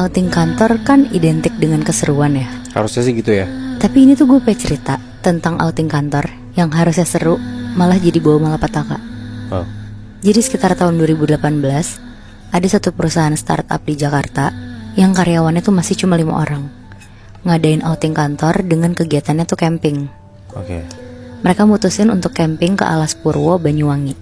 outing kantor kan identik dengan keseruan ya. Harusnya sih gitu ya. Tapi ini tuh gue pengen cerita tentang outing kantor yang harusnya seru malah jadi bawa malapetaka. Oh. Jadi sekitar tahun 2018 ada satu perusahaan startup di Jakarta yang karyawannya tuh masih cuma 5 orang, ngadain outing kantor dengan kegiatannya tuh camping. Oke. Mereka mutusin untuk camping ke Alas Purwo, Banyuwangi.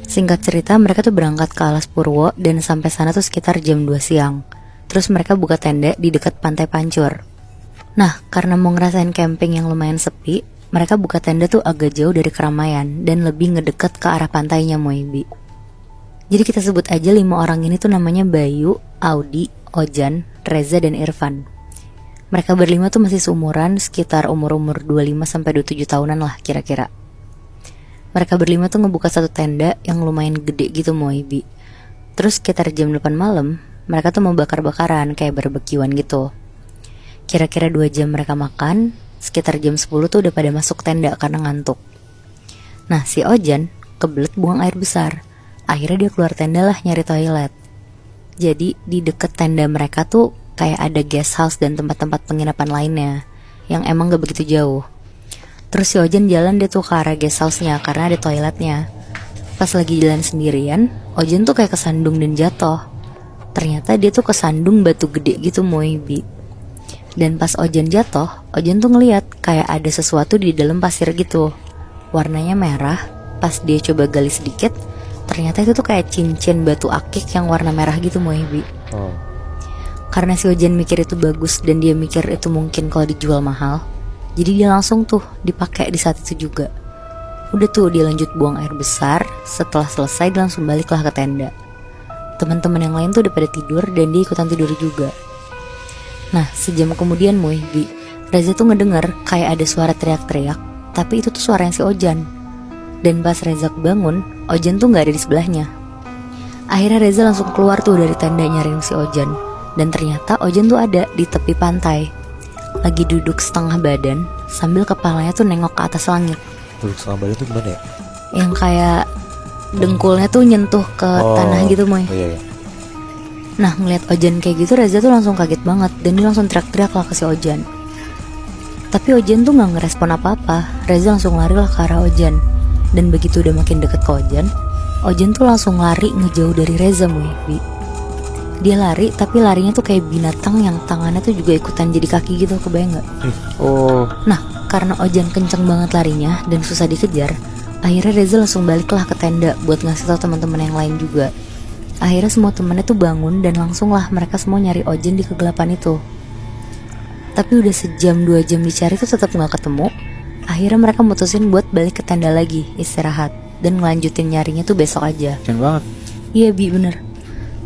Singkat cerita, mereka tuh berangkat ke Alas Purwo dan sampai sana tuh sekitar jam 2 siang. Terus mereka buka tenda di dekat Pantai Pancur. Nah, karena mau ngerasain camping yang lumayan sepi, mereka buka tenda tuh agak jauh dari keramaian dan lebih ngedeket ke arah pantainya, Moebi. Jadi kita sebut aja 5 orang ini tuh namanya Bayu, Audi, Ojan, Reza, dan Irfan. Mereka berlima tuh masih seumuran, sekitar umur-umur 25-27 tahunan lah kira-kira. Mereka berlima tuh ngebuka satu tenda yang lumayan gede gitu, Moebi. Terus sekitar jam 8 malam, mereka tuh mau bakar-bakaran kayak barbekyuan gitu. Kira-kira 2 jam mereka makan, sekitar jam 10 tuh udah pada masuk tenda karena ngantuk. Nah, si Ojan kebelet buang air besar. Akhirnya dia keluar tenda lah nyari toilet. Jadi di deket tenda mereka tuh kayak ada guest house dan tempat-tempat penginapan lainnya yang emang gak begitu jauh. Terus si Ojan jalan deh tuh ke arah guest house-nya karena ada toiletnya. Pas lagi jalan sendirian, Ojan tuh kayak kesandung dan jatuh. Ternyata dia tuh kesandung batu gede gitu, Moebi. Dan pas Ojan jatuh, Ojan tuh ngeliat kayak ada sesuatu di dalam pasir gitu. Warnanya merah. Pas dia coba gali sedikit, ternyata itu tuh kayak cincin batu akik yang warna merah gitu, Moebi. Oh. Karena si Ojan mikir itu bagus dan dia mikir itu mungkin kalau dijual mahal, jadi dia langsung tuh dipakai di saat itu juga. Udah tuh dia lanjut buang air besar. Setelah selesai dia langsung baliklah ke tenda. Teman-teman yang lain tuh udah pada tidur dan dia ikutan tidur juga. Nah, sejam kemudian Moebi, Reza tuh ngedengar kayak ada suara teriak-teriak, tapi itu tuh suara yang si Ojan. Dan pas Reza bangun, Ojan tuh gak ada di sebelahnya. Akhirnya Reza langsung keluar tuh dari tenda nyariin si Ojan. Dan ternyata Ojan tuh ada di tepi pantai, lagi duduk setengah badan sambil kepalanya tuh nengok ke atas langit. Duduk setengah badan tuh gimana ya? Yang kayak dengkulnya tuh nyentuh ke tanah gitu, Moy. Oh, iya. Nah, ngeliat Ojan kayak gitu, Reza tuh langsung kaget banget dan dia langsung teriak-teriak lah ke si Ojan. Tapi Ojan tuh gak ngerespon apa-apa. Reza langsung lari lah ke arah Ojan. Dan begitu udah makin deket ke Ojan tuh langsung lari ngejauh dari Reza, Moebi. Dia lari, tapi larinya tuh kayak binatang yang tangannya tuh juga ikutan jadi kaki gitu, kebayang gak? Oh. Nah, karena Ojan kenceng banget larinya dan susah dikejar, akhirnya Reza langsung baliklah ke tenda buat ngasih tau teman-teman yang lain juga. Akhirnya semua temennya tuh bangun dan langsung lah mereka semua nyari Ojan di kegelapan itu. Tapi udah sejam 2 jam dicari tuh tetap gak ketemu. Akhirnya mereka mutusin buat balik ke tenda lagi, istirahat, dan ngelanjutin nyarinya tuh besok aja. Keren banget. Iya, Bi, bener.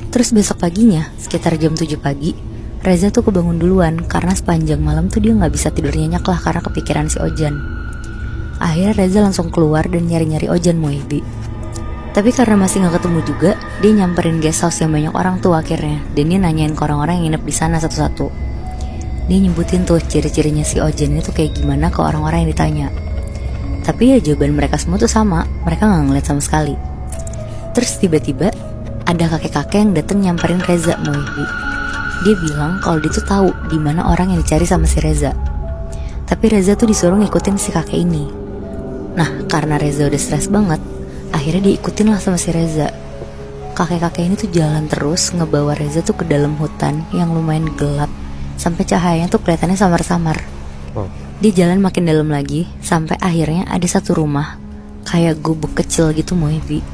Terus besok paginya, sekitar jam 7 pagi, Reza tuh kebangun duluan karena sepanjang malam tuh dia gak bisa tidur nyenyak lah karena kepikiran si Ojan. Akhirnya Reza langsung keluar dan nyari-nyari Ojan, Moebi. Tapi karena masih gak ketemu juga, dia nyamperin guest house yang banyak orang tuh akhirnya. Dan dia nanyain ke orang-orang yang nginep di sana satu-satu. Dia nyebutin tuh ciri-cirinya si Ojan itu kayak gimana ke orang-orang yang ditanya. Tapi ya jawaban mereka semua tuh sama, mereka gak ngeliat sama sekali. Terus tiba-tiba ada kakek-kakek yang dateng nyamperin Reza, Moebi. Dia bilang kalau dia tuh tahu di mana orang yang dicari sama si Reza. Tapi Reza tuh disuruh ngikutin si kakek ini. Nah, karena Reza udah stres banget, akhirnya dia ikutin lah sama si Reza. Kakek-kakek ini tuh jalan terus ngebawa Reza tuh ke dalam hutan yang lumayan gelap, sampai cahayanya tuh kelihatannya samar-samar. Oh. Dia jalan makin dalam lagi, sampai akhirnya ada satu rumah kayak gubuk kecil gitu, Moebi.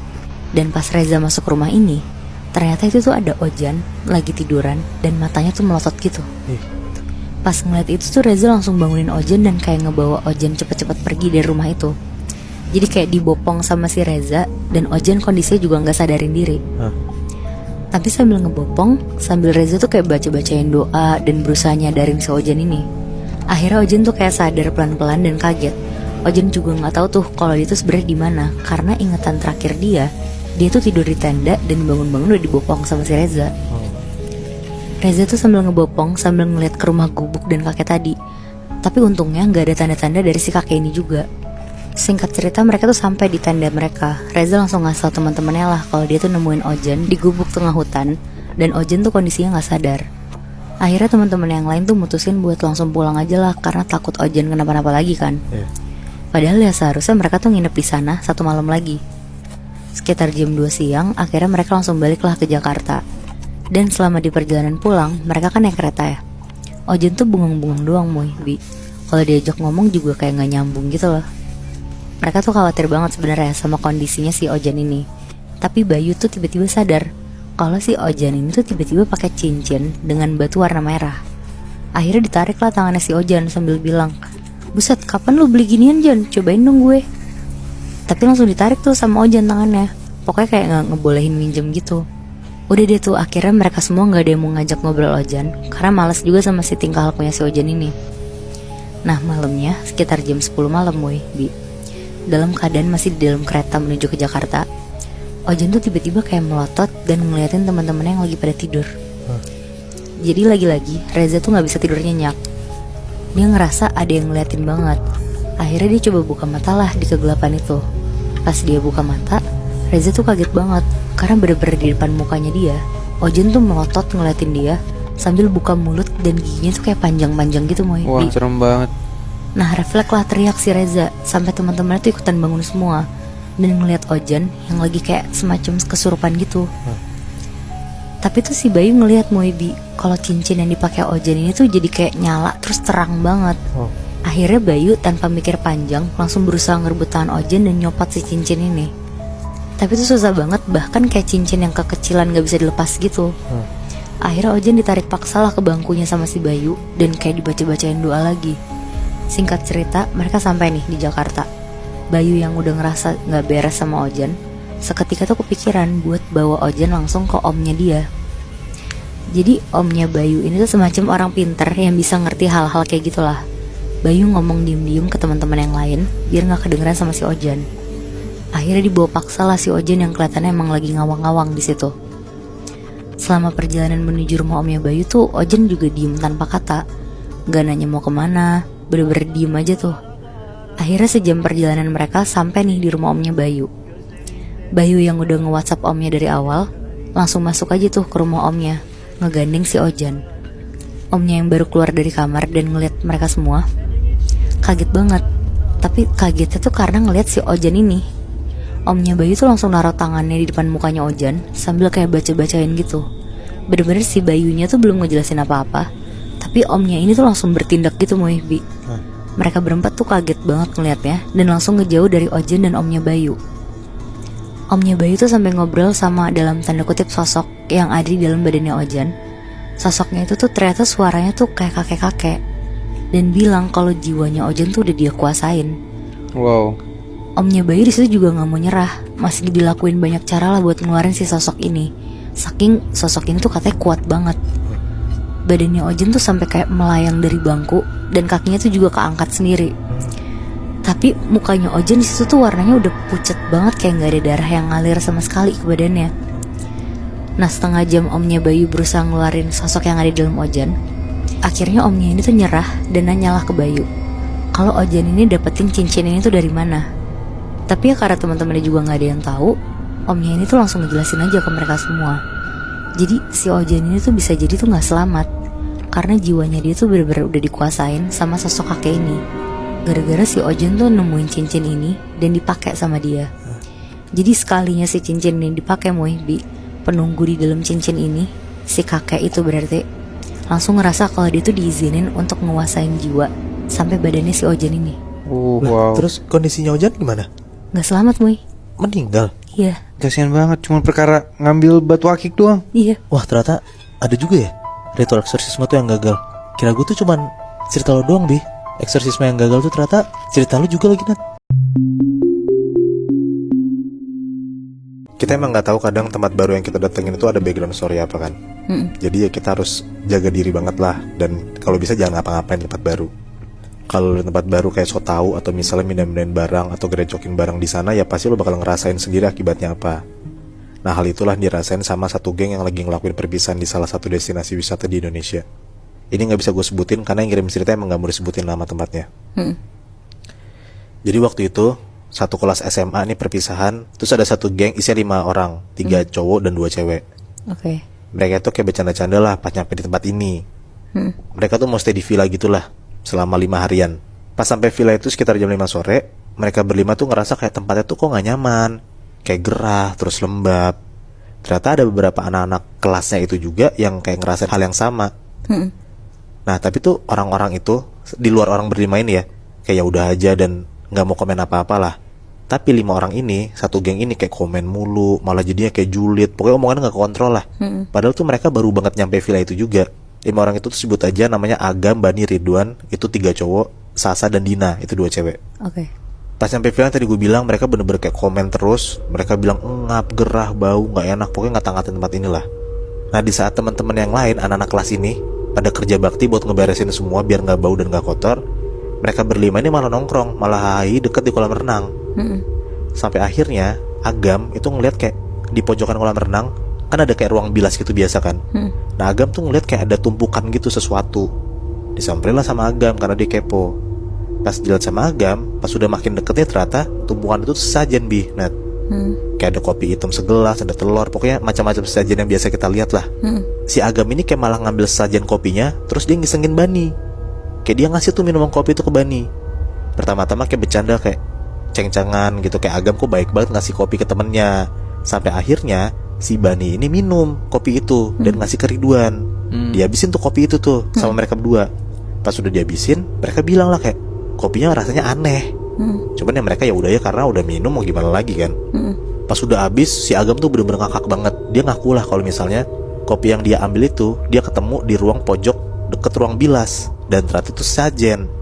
Dan pas Reza masuk rumah ini, ternyata itu tuh ada Ojan lagi tiduran dan matanya tuh melotot gitu. Pas ngeliat itu tuh Reza langsung bangunin Ojan dan kayak ngebawa Ojan cepet-cepet pergi dari rumah itu. Jadi kayak dibopong sama si Reza dan Ojan kondisinya juga gak sadarin diri. Tapi sambil ngebopong, sambil Reza tuh kayak baca-bacain doa dan berusaha nyadarin si Ojan ini. Akhirnya Ojan tuh kayak sadar pelan-pelan dan kaget. Ojan juga gak tahu tuh kalau dia tuh sebenarnya di mana, karena ingatan terakhir dia tuh tidur di tenda dan bangun-bangun udah dibopong sama si Reza. Reza tuh sambil ngebopong sambil ngeliat ke rumah gubuk dan kakek tadi. Tapi untungnya gak ada tanda-tanda dari si kakek ini juga. Singkat cerita mereka tuh sampai di tenda mereka. Reza langsung ngasih tau teman-temannya lah kalau dia tuh nemuin Ojan di gubuk tengah hutan dan Ojen tuh kondisinya nggak sadar. Akhirnya teman-teman yang lain tuh mutusin buat langsung pulang aja lah karena takut Ojen kenapa-napa lagi kan. Padahal ya seharusnya mereka tuh nginep di sana 1 malam lagi. Sekitar jam 2 siang akhirnya mereka langsung baliklah ke Jakarta. Dan selama di perjalanan pulang mereka kan naik kereta ya. Ojen tuh bengong-bengong doang Bi. Kalau diajak ngomong juga kayak nggak nyambung gitu loh. Mereka tuh khawatir banget sebenarnya sama kondisinya si Ojen ini. Tapi Bayu tuh tiba-tiba sadar kalau si Ojan ini tuh tiba-tiba pakai cincin dengan batu warna merah. Akhirnya ditarik lah tangannya si Ojan sambil bilang, "Buset, kapan lu beli ginian Jan? Cobain dong gue." Tapi langsung ditarik tuh sama Ojan tangannya. Pokoknya kayak gak ngebolehin minjem gitu. Udah deh tuh akhirnya mereka semua gak ada yang mau ngajak ngobrol Ojan karena males juga sama si tingkah lakunya si Ojan ini. Nah malamnya sekitar jam 10 malam Bi, dalam keadaan masih di dalam kereta menuju ke Jakarta, Ojan tuh tiba-tiba kayak melotot dan ngeliatin teman-temannya yang lagi pada tidur. Jadi lagi-lagi Reza tuh gak bisa tidur nyenyak. Dia ngerasa ada yang ngeliatin banget. Akhirnya dia coba buka mata lah di kegelapan itu. Pas dia buka mata, Reza tuh kaget banget karena bener-bener di depan mukanya dia Ojan tuh melotot ngeliatin dia sambil buka mulut dan giginya tuh kayak panjang-panjang gitu Moy. Wah serem banget. Nah refleks lah teriak si Reza sampai teman-temannya tuh ikutan bangun semua dan ngeliat Ojan yang lagi kayak semacam kesurupan gitu. Tapi tuh si Bayu ngeliat Bi kalau cincin yang dipakai Ojan ini tuh jadi kayak nyala terus terang banget. Akhirnya Bayu tanpa mikir panjang langsung berusaha ngerebut tangan Ojan dan nyopot si cincin ini. Tapi tuh susah banget, bahkan kayak cincin yang kekecilan gak bisa dilepas gitu. Akhirnya Ojan ditarik paksa lah ke bangkunya sama si Bayu dan kayak dibaca-bacain doa lagi. Singkat cerita mereka sampai nih di Jakarta. Bayu yang udah ngerasa gak beres sama Ojan seketika tuh kepikiran buat bawa Ojan langsung ke omnya dia. Jadi omnya Bayu ini tuh semacam orang pinter yang bisa ngerti hal-hal kayak gitulah. Bayu ngomong diem-diem ke teman-teman yang lain biar gak kedengeran sama si Ojan. Akhirnya dibawa paksa lah si Ojan yang kelihatannya emang lagi ngawang-ngawang di situ. Selama perjalanan menuju rumah omnya Bayu tuh Ojan juga diem tanpa kata, gak nanya mau kemana, bener-bener diem aja tuh. Akhirnya sejam perjalanan mereka sampai nih di rumah omnya Bayu. Bayu yang udah nge-WhatsApp omnya dari awal langsung masuk aja tuh ke rumah omnya, ngegandeng si Ojan. Omnya yang baru keluar dari kamar dan ngeliat mereka semua kaget banget. Tapi kagetnya tuh karena ngeliat si Ojan ini. Omnya Bayu tuh langsung naruh tangannya di depan mukanya Ojan sambil kayak baca-bacain gitu. Bener-bener si Bayunya tuh belum ngejelasin apa-apa, tapi omnya ini tuh langsung bertindak gitu Bi. Mereka berempat tuh kaget banget ngeliatnya dan langsung ngejauh dari Ojan dan omnya Bayu. Omnya Bayu tuh sampai ngobrol sama dalam tanda kutip sosok yang ada di dalam badannya Ojan. Sosoknya itu tuh ternyata suaranya tuh kayak kakek-kakek dan bilang kalau jiwanya Ojan tuh udah dia kuasain. Wow. Omnya Bayu di situ juga nggak mau nyerah, masih dilakuin banyak cara lah buat ngeluarin si sosok ini. Saking sosok ini tuh katanya kuat banget. Badannya Ojan tuh sampai kayak melayang dari bangku dan kakinya tuh juga keangkat sendiri. Tapi mukanya Ojan di situ tuh warnanya udah pucet banget kayak nggak ada darah yang ngalir sama sekali ke badannya. Nah setengah jam omnya Bayu berusaha ngeluarin sosok yang ada di dalam Ojan. Akhirnya omnya ini tuh nyerah dan nanyalah ke Bayu kalau Ojan ini dapetin cincin ini tuh dari mana. Tapi ya karena teman-temannya juga nggak ada yang tahu, omnya ini tuh langsung ngejelasin aja ke mereka semua. Jadi si Ojan ini tuh bisa jadi tuh nggak selamat karena jiwanya dia tuh bener-bener udah dikuasain sama sosok kakek ini. Gara-gara si Ojan tuh nemuin cincin ini dan dipakai sama dia. Jadi sekalinya si cincin ini dipakai Bi, penunggu di dalam cincin ini, si kakek itu berarti langsung ngerasa kalau dia tuh diizinin untuk nguasain jiwa sampai badannya si Ojan ini. Wow. Terus kondisinya Ojan gimana? Gak selamat Meninggal? Iya. Kasian banget, cuma perkara ngambil batu akik doang. Iya. Wah ternyata ada juga ya ritual eksorsisme tuh yang gagal. Kira gue tuh cuman cerita lo doang Bi. Eksorsisme yang gagal tuh ternyata cerita lo juga lagi Nat. Kita emang nggak tahu kadang tempat baru yang kita datengin itu ada background story apa kan. Jadi ya kita harus jaga diri banget lah. Dan kalau bisa jangan ngapa-ngapain di tempat baru. Kalau di tempat baru kayak so tau atau misalnya mindahin barang atau gerecokin barang di sana, ya pasti lo bakal ngerasain sendiri akibatnya apa. Nah hal itulah dirasain sama satu geng yang lagi ngelakuin perpisahan di salah satu destinasi wisata di Indonesia. Ini gak bisa gue sebutin karena yang ngirim cerita emang gak mau disebutin nama tempatnya. Jadi waktu itu satu kelas SMA nih perpisahan. Terus ada satu geng isinya 5 orang, 3 cowok dan 2 cewek. Oke. mereka tuh kayak bercanda-canda lah pas nyampe di tempat ini. Mereka tuh mau stay di villa gitulah selama 5 harian. Pas sampai villa itu sekitar jam 5 sore, mereka berlima tuh ngerasa kayak tempatnya tuh kok gak nyaman, kayak gerah, terus lembab. Ternyata ada beberapa anak-anak kelasnya itu juga yang kayak ngerasain hal yang sama. Nah tapi tuh orang-orang itu di luar orang berlima ini ya, kayak ya udah aja dan gak mau komen apa-apa lah. Tapi 5 orang ini, satu geng ini kayak komen mulu, malah jadinya kayak julid. Pokoknya omongannya gak kontrol lah. Padahal tuh mereka baru banget nyampe villa itu juga. 5 orang itu tuh sebut aja namanya Agam, Bani, Ridwan. Itu 3 cowok, Sasa dan Dina, itu 2 cewek. Oke. Pas nyampe villa tadi gue bilang, mereka bener-bener kayak komen terus. Mereka bilang ngap, gerah, bau, gak enak. Pokoknya ngata-ngatain tempat inilah. Nah di saat teman-teman yang lain, anak-anak kelas ini pada kerja bakti buat ngeberesin semua biar gak bau dan gak kotor, mereka berlima ini malah nongkrong, malah hai deket di kolam renang. Sampai akhirnya Agam itu ngeliat kayak di pojokan kolam renang kan ada kayak ruang bilas gitu biasa kan. Nah Agam tuh ngeliat kayak ada tumpukan gitu sesuatu. Disamperin lah sama Agam karena dia kepo. Pas dilihat sama Agam, pas udah makin deketnya ternyata tumpukan itu sesajen Bi. Nah kayak ada kopi hitam segelas, ada telur, pokoknya macam-macam sesajen yang biasa kita lihat lah. Si Agam ini kayak malah ngambil sesajen kopinya, terus dia ngisengin Bani. Kayak dia ngasih tuh minuman kopi itu ke Bani. Pertama-tama kayak bercanda kayak ceng-cengan gitu, kayak Agam kok baik banget ngasih kopi ke temennya. Sampai akhirnya si Bani ini minum kopi itu dan ngasih ke Ridwan. Dihabisin tuh kopi itu tuh sama mereka berdua. Pas udah dihabisin, mereka bilang lah kayak kopinya rasanya aneh. Cuman ya mereka ya udah ya karena udah minum mau gimana lagi kan. Pas udah habis si Agam tuh bener-bener ngakak banget. Dia ngaku lah kalau misalnya kopi yang dia ambil itu dia ketemu di ruang pojok deket ruang bilas dan ternyata itu sesajen.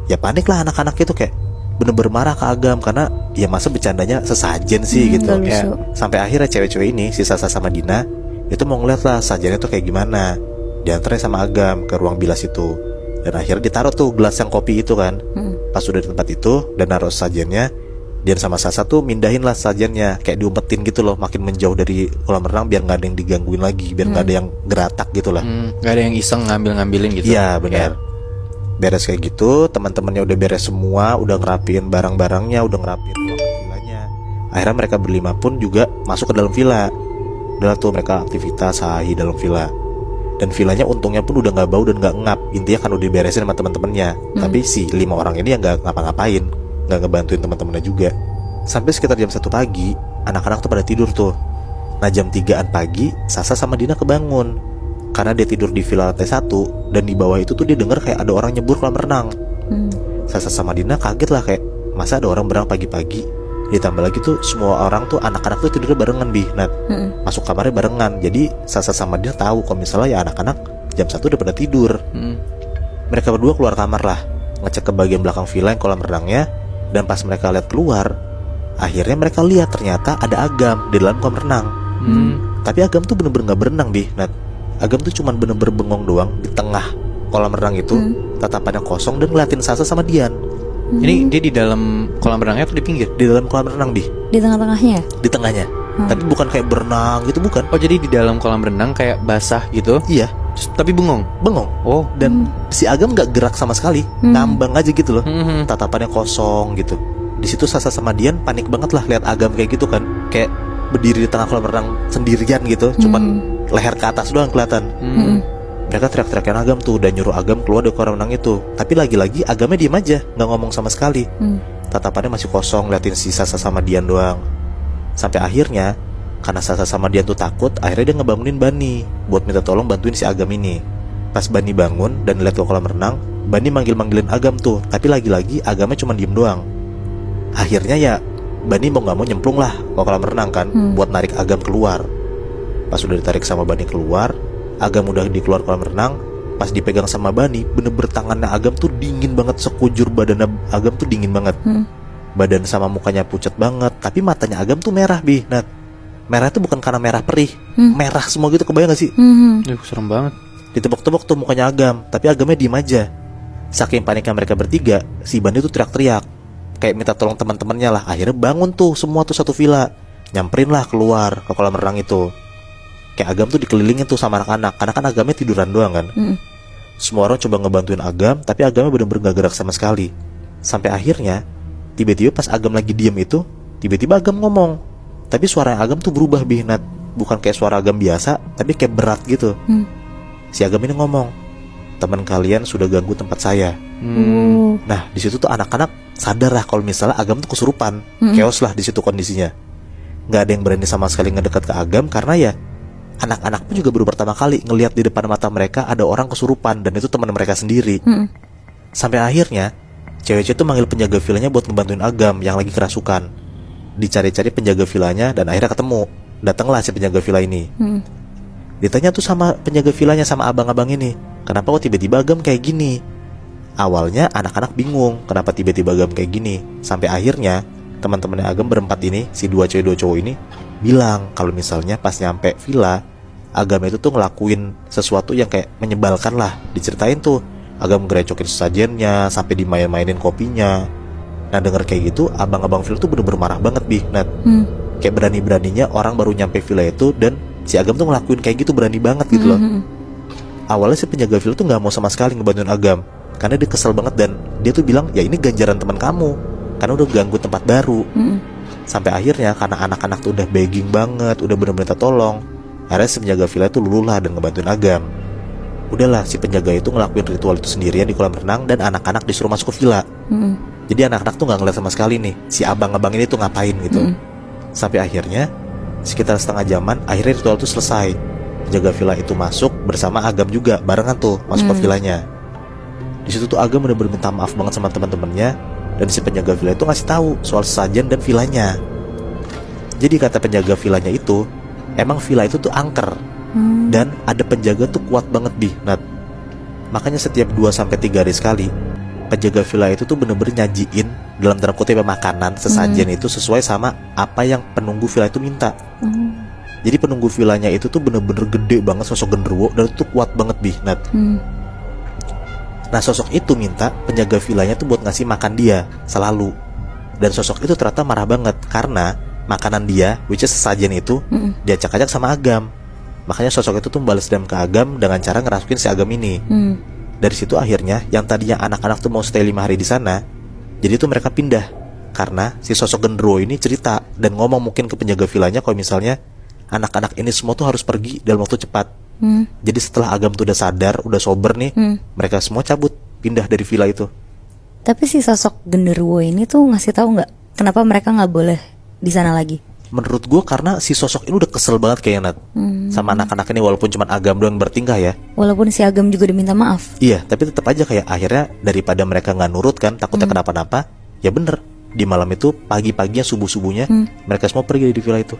Ya panik lah anak-anak itu kayak bener-bener marah ke Agam karena ya masa bercandanya sesajen sih gitu ya. Sampai akhirnya cewek-cewek ini si Sasa sama Dina itu mau ngeliat lah sajennya tuh kayak gimana. Diantarin sama Agam ke ruang bilas itu. Dan akhirnya ditaruh tuh gelas yang kopi itu kan. Pas udah di tempat itu dan naruh sajennya, Dian sama Sasa tuh mindahin lah sajennya, kayak diumpetin gitu loh, makin menjauh dari kolam renang biar nggak ada yang digangguin lagi, biar nggak ada yang geratak gitu lah. Nggak ada yang iseng ngambil-ngambilin gitu. Iya benar. Beres kayak gitu, teman-temannya udah beres semua, udah ngerapiin barang-barangnya, udah ngerapiin ruangan villanya. Akhirnya mereka berlima pun juga masuk ke dalam villa. Udah tuh mereka aktivitas sehari dalam villa. Dan villanya untungnya pun udah nggak bau dan nggak ngap. Intinya kan udah diberesin sama teman-temannya. Tapi si 5 orang ini yang nggak ngapa-ngapain, nggak ngebantuin teman-temannya juga. Sampai sekitar jam 1 pagi, anak-anak tuh pada tidur tuh. Nah jam 3-an pagi, Sasa sama Dina kebangun karena dia tidur di villa lantai 1 dan di bawah itu tuh dia denger kayak ada orang nyebur kolam renang. Sasa sama Dina kaget lah kayak masa ada orang berenang pagi-pagi. Ditambah lagi tuh semua orang tuh anak-anak tuh tidurnya barengan Bi. Nah masuk kamarnya barengan. Jadi Sasa sama Dina tahu kalau misalnya ya anak-anak jam 1 udah pada tidur. Mereka berdua keluar kamar lah, ngecek ke bagian belakang villa yang kolam renangnya. Dan pas mereka lihat keluar, akhirnya mereka lihat ternyata ada Agam di dalam kolam renang. Tapi Agam tuh bener-bener gak berenang Bi. Nah Agam tuh cuman bener-bener bengong doang di tengah kolam renang itu, tatapannya kosong dan ngeliatin Sasa sama Dian. Ini dia di dalam kolam renangnya atau di pinggir? Di dalam kolam renang Bi. Di tengah-tengahnya? Di tengahnya. Tapi bukan kayak berenang gitu, bukan. Oh jadi di dalam kolam renang kayak basah gitu? Iya. Tapi bengong? Bengong. Oh. Dan si Agam gak gerak sama sekali, ngambang aja gitu loh. Tatapannya kosong gitu. Di situ Sasa sama Dian panik banget lah lihat Agam kayak gitu kan. Kayak berdiri di tengah kolam renang sendirian gitu, cuman leher ke atas doang kelihatan. Mereka teriak-teriakin Agam tuh dan nyuruh Agam keluar dari kolam renang itu. Tapi lagi-lagi Agamnya diem aja, nggak ngomong sama sekali. Tatapannya masih kosong, liatin si Sasa sama Dian doang. Sampai akhirnya karena Sasa sama Dian tuh takut, akhirnya dia ngebangunin Bani buat minta tolong bantuin si Agam ini. Pas Bani bangun dan lihat ke kolam renang, Bani manggil-manggilin Agam tuh. Tapi lagi-lagi Agamnya cuma diem doang. Akhirnya ya Bani mau nggak mau nyemplung lah ke kolam renang kan, buat narik Agam keluar. Pas udah ditarik sama Bani keluar, Agam udah di keluar kolam renang. Pas dipegang sama Bani, bener-bener tangannya Agam tuh dingin banget, sekujur badannya Agam tuh dingin banget. Badan sama mukanya pucat banget, tapi matanya Agam tuh merah Bi. Nah, merah itu bukan karena merah perih, merah semua gitu, kebayang gak sih? Serem banget. Ditepok-tepok tuh mukanya Agam, tapi Agamnya diem aja. Saking paniknya mereka bertiga, si Bani tuh teriak-teriak kayak minta tolong teman-temannya lah. Akhirnya bangun tuh semua tuh satu villa, nyamperin lah keluar ke kolam renang itu. Kayak Agam tuh dikelilingin tuh sama anak-anak, karena kan Agamnya tiduran doang kan. Semua orang coba ngebantuin Agam, tapi Agamnya bener-bener gak gerak sama sekali. Sampai akhirnya tiba-tiba pas Agam lagi diem itu, tiba-tiba Agam ngomong. Tapi suara Agam tuh berubah Bi. Nat. bukan kayak suara Agam biasa, tapi kayak berat gitu. Si Agam ini ngomong, teman kalian sudah ganggu tempat saya. Nah di situ tuh anak-anak sadar lah kalau misalnya Agam tuh kesurupan. Chaos lah di situ kondisinya. Nggak ada yang berani sama sekali ngedekat ke Agam, karena ya anak-anak pun juga baru pertama kali ngelihat di depan mata mereka ada orang kesurupan, dan itu teman mereka sendiri. Sampai akhirnya cewek-cewek tuh manggil penjaga villanya buat ngebantuin Agam yang lagi kerasukan. Dicari-cari penjaga villanya dan akhirnya ketemu. Datanglah si penjaga villa ini. Ditanya tuh sama penjaga villanya, sama abang-abang ini, kenapa kok tiba-tiba Agam kayak gini? Awalnya anak-anak bingung kenapa tiba-tiba Agam kayak gini. Sampai akhirnya teman-temannya Agam berempat ini, si 2 cewek 2 cowok ini, bilang kalau misalnya pas nyampe villa, Agam itu tuh ngelakuin sesuatu yang kayak menyebalkan lah. Diceritain tuh Agam ngerecokin sesajennya, sampai dimain-mainin kopinya. Nah denger kayak gitu, abang-abang villa tuh bener-bener marah banget Nat. Kayak berani-beraninya orang baru nyampe villa itu, dan si Agam tuh ngelakuin kayak gitu, berani banget gitu loh. Awalnya si penjaga villa tuh gak mau sama sekali ngebantuin Agam, karena dia kesel banget, dan dia tuh bilang, ya ini ganjaran teman kamu, karena udah ganggu tempat baru. Sampai akhirnya karena anak-anak tuh udah begging banget, udah bener-bener minta tolong, akhirnya si penjaga villa itu luluh lah dan ngebantuin Agam. Udahlah si penjaga itu ngelakuin ritual itu sendirian di kolam renang, dan anak-anak disuruh masuk ke villa. Jadi anak-anak tuh gak ngeliat sama sekali nih si abang-abang ini tuh ngapain gitu. Sampai akhirnya sekitar setengah jaman, akhirnya ritual itu selesai. Penjaga villa itu masuk bersama Agam juga, barengan tuh masuk ke villanya. Di situ tuh Agam bener-bener minta maaf banget sama teman-temannya, dan si penjaga villa itu ngasih tahu soal sesajen dan villanya. Jadi kata penjaga villanya itu, emang villa itu tuh angker, dan ada penjaga tuh kuat banget Nat. Makanya setiap 2-3 hari sekali, penjaga villa itu tuh bener-bener nyajiin dalam tanda kutip makanan sesajen itu sesuai sama apa yang penunggu villa itu minta. Jadi penunggu villanya itu tuh bener-bener gede banget, sosok genderuwo, dan itu tuh kuat banget Nat. Nah sosok itu minta penjaga villanya tuh buat ngasih makan dia selalu. Dan sosok itu ternyata marah banget karena makanan dia, which is sesajen itu, diacak-acak sama Agam. Makanya sosok itu tuh membalas dendam ke Agam dengan cara ngerasukin si Agam ini. Dari situ akhirnya yang tadinya anak-anak tuh mau stay 5 hari di sana, jadi tuh mereka pindah karena si sosok genderuwo ini cerita dan ngomong mungkin ke penjaga villanya kalau misalnya anak-anak ini semua tuh harus pergi dalam waktu cepat. Jadi setelah Agam tuh udah sadar, udah sober nih, mereka semua cabut, pindah dari villa itu. Tapi si sosok genderuwo ini tuh ngasih tahu nggak kenapa mereka nggak boleh di sana lagi? Menurut gue karena si sosok ini udah kesel banget kayaknya Nat, sama anak-anak ini, walaupun cuma Agam doang bertingkah ya. Walaupun si Agam juga diminta maaf. Iya, tapi tetap aja kayak akhirnya daripada mereka nggak nurut kan, takutnya kenapa-napa, ya bener di malam itu pagi-paginya subuh-subuhnya mereka semua pergi dari villa itu.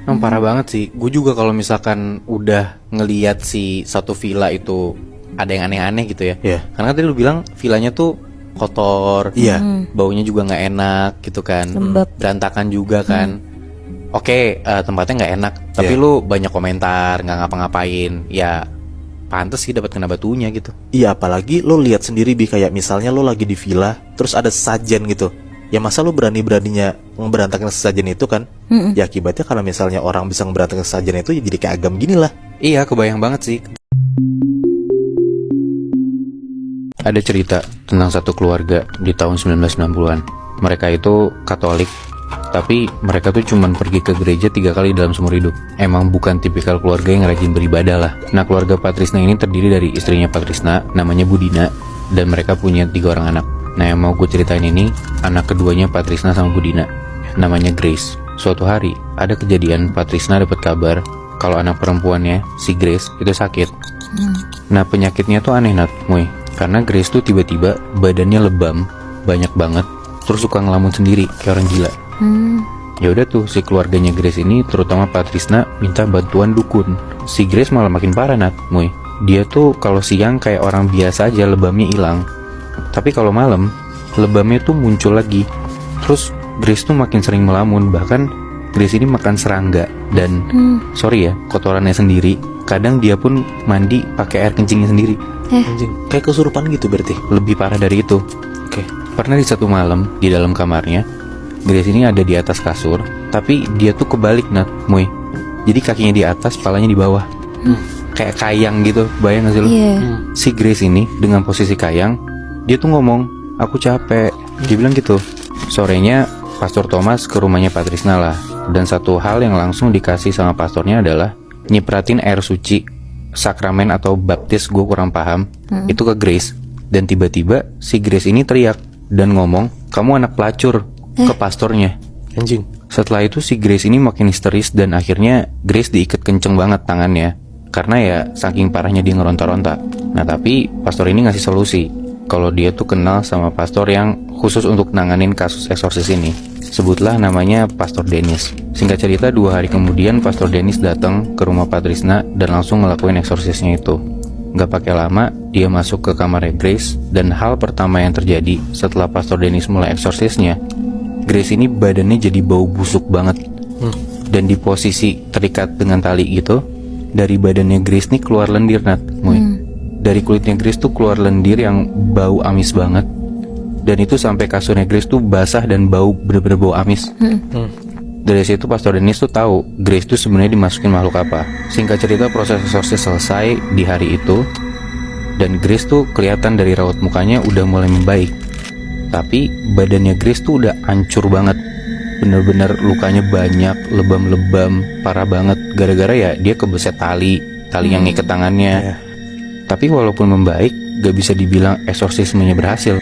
Parah banget sih. Gue juga kalau misalkan udah ngeliat si satu villa itu ada yang aneh-aneh gitu ya. Karena tadi lu bilang villanya tuh kotor, baunya juga nggak enak gitu kan, lembab, berantakan juga kan. Oke, tempatnya nggak enak, tapi lu banyak komentar, nggak ngapa-ngapain, ya pantes sih dapat kena batunya gitu. Iya, apalagi lo lihat sendiri kayak misalnya lo lagi di villa, terus ada sesajen gitu. Ya masa lo berani-beraninya ngeberantakin sesajen itu kan? Ya akibatnya kalau misalnya orang bisa ngeberantakin sesajen itu, ya jadi kayak Agam gini lah. Iya, kebayang banget sih. Ada cerita tentang satu keluarga di tahun 1990-an. Mereka itu Katolik, tapi mereka tuh cuman pergi ke gereja 3 kali dalam seumur hidup. Emang bukan tipikal keluarga yang rajin beribadah lah. Nah, keluarga Patrisna ini terdiri dari istrinya Patrisna, namanya Budina, dan mereka punya 3 orang anak. Nah, yang mau gue ceritain ini, anak keduanya Patrisna sama Budina, namanya Grace. Suatu hari, ada kejadian Patrisna dapat kabar kalau anak perempuannya, si Grace, itu sakit. Nah, penyakitnya tuh aneh Nat, Muy. Karena Grace tuh tiba-tiba badannya lebam, banyak banget, terus suka ngelamun sendiri kayak orang gila. Ya udah tuh si keluarganya Grace ini, terutama Patrisna, minta bantuan dukun. Si Grace malah makin parah Nat, Muy. Dia tuh kalau siang kayak orang biasa aja lebamnya hilang, tapi kalau malam lebamnya tuh muncul lagi. Terus Grace tuh makin sering melamun, bahkan Grace ini makan serangga dan sorry ya, kotorannya sendiri. Kadang dia pun mandi pakai air kencingnya sendiri. Anjing, kayak kesurupan gitu berarti. Lebih parah dari itu. Pernah di satu malam di dalam kamarnya, Grace ini ada di atas kasur, tapi dia tuh kebalik Nat, Muy. Jadi kakinya di atas, palanya di bawah. Kayak kayang gitu, bayang gak sih lu? Si Grace ini dengan posisi kayang, dia tuh ngomong, aku capek. Dia bilang gitu. Sorenya Pastor Thomas ke rumahnya Patrisna lah. Dan satu hal yang langsung dikasih sama pastornya adalah nyipratin air suci, sakramen atau baptis, gue kurang paham, itu ke Grace. Dan tiba-tiba si Grace ini teriak dan ngomong, kamu anak pelacur, ke pastornya. Anjing. Setelah itu si Grace ini makin histeris dan akhirnya Grace diikat kenceng banget tangannya. Karena ya saking parahnya dia ngeronta-ronta. Nah tapi pastor ini ngasih solusi. Kalau dia tuh kenal sama pastor yang khusus untuk nanganin kasus eksorsis ini. Sebutlah namanya Pastor Dennis. Singkat cerita 2 hari kemudian Pastor Dennis datang ke rumah Patrisna dan langsung ngelakuin eksorsisnya itu. Gak pakai lama dia masuk ke kamarnya Grace. Dan hal pertama yang terjadi setelah Pastor Dennis mulai eksorsisnya, Grace ini badannya jadi bau busuk banget. Dan di posisi terikat dengan tali gitu, dari badannya Grace nih keluar lendir, Nat. Dari kulitnya Grace tuh keluar lendir yang bau amis banget. Dan itu sampai kasurnya Grace tuh basah dan bau, bener-bener bau amis. Dari situ Pastor Dennis tuh tahu Grace tuh sebenarnya dimasukin makhluk apa. Singkat cerita proses eksorsis selesai di hari itu. Dan Grace tuh kelihatan dari raut mukanya udah mulai membaik. Tapi badannya Grace tuh udah hancur banget. Bener-bener lukanya banyak, lebam-lebam, parah banget. Gara-gara ya dia kebeset tali yang ngiket tangannya. Tapi walaupun membaik, gak bisa dibilang eksorsismenya berhasil.